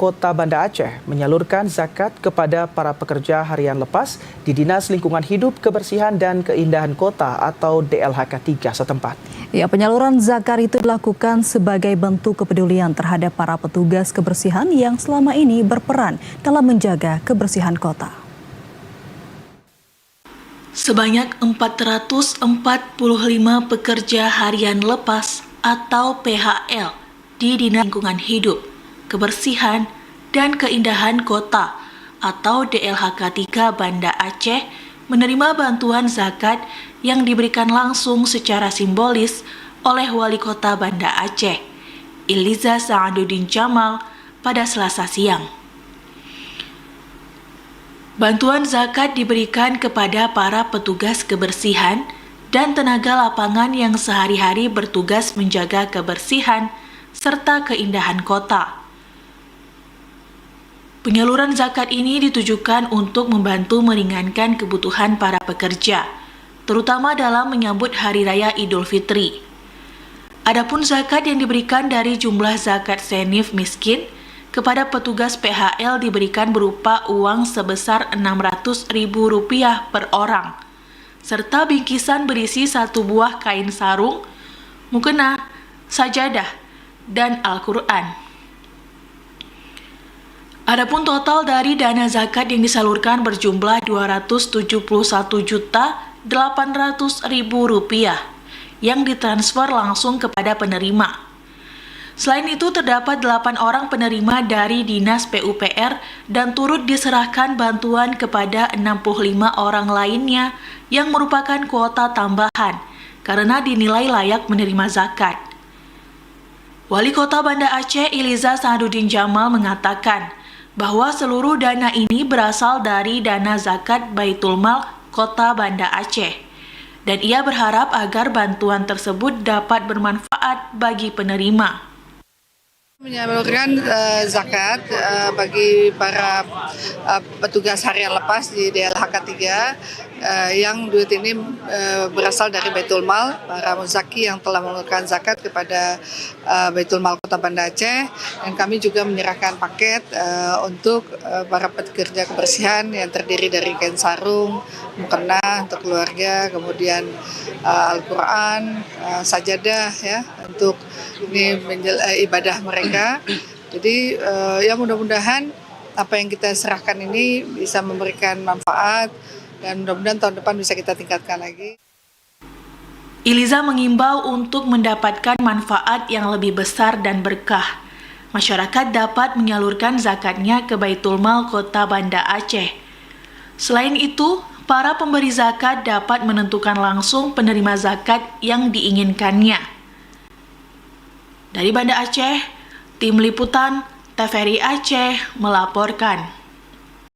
Kota Banda Aceh menyalurkan zakat kepada para pekerja harian lepas di Dinas Lingkungan Hidup, Kebersihan dan Keindahan Kota atau DLHK 3 setempat. Ya, penyaluran zakat itu dilakukan sebagai bentuk kepedulian terhadap para petugas kebersihan yang selama ini berperan dalam menjaga kebersihan kota. Sebanyak 445 pekerja harian lepas atau PHL di Dinas Lingkungan Hidup, Kebersihan dan Keindahan Kota atau DLHK 3 Banda Aceh menerima bantuan zakat yang diberikan langsung secara simbolis oleh Wali Kota Banda Aceh, Iliza Sa'aduddin Jamal, pada Selasa siang. Bantuan zakat diberikan kepada para petugas kebersihan dan tenaga lapangan yang sehari-hari bertugas menjaga kebersihan serta keindahan kota. Penyaluran zakat ini ditujukan untuk membantu meringankan kebutuhan para pekerja, terutama dalam menyambut Hari Raya Idul Fitri. Adapun zakat yang diberikan dari jumlah zakat senif miskin kepada petugas PHL diberikan berupa uang sebesar Rp600.000 per orang, serta bingkisan berisi 1 buah kain sarung, mukena, sajadah, dan Al-Quran. Adapun total dari dana zakat yang disalurkan berjumlah Rp271.800.000 yang ditransfer langsung kepada penerima. Selain itu, terdapat 8 orang penerima dari Dinas PUPR dan turut diserahkan bantuan kepada 65 orang lainnya yang merupakan kuota tambahan karena dinilai layak menerima zakat. Wali Kota Banda Aceh Iliza Sa'aduddin Jamal mengatakan bahwa seluruh dana ini berasal dari dana zakat Baitul Mal Kota Banda Aceh, dan ia berharap agar bantuan tersebut dapat bermanfaat bagi penerima. Menyalurkan zakat bagi para petugas harian lepas di DLHK 3 yang duit ini berasal dari Baitul Mal, para muzaki yang telah mengeluarkan zakat kepada Baitul Mal Kota Banda Aceh, dan kami juga menyerahkan paket untuk para pekerja kebersihan yang terdiri dari kain sarung, mukena untuk keluarga, kemudian Al-Quran, sajadah ya untuk ini ibadah mereka. Jadi ya mudah-mudahan apa yang kita serahkan ini bisa memberikan manfaat dan mudah-mudahan tahun depan bisa kita tingkatkan lagi. Iliza mengimbau untuk mendapatkan manfaat yang lebih besar dan berkah. Masyarakat dapat menyalurkan zakatnya ke Baitul Mal Kota Banda Aceh. Selain itu, para pemberi zakat dapat menentukan langsung penerima zakat yang diinginkannya. Dari Banda Aceh, Tim Liputan TVRI Aceh melaporkan.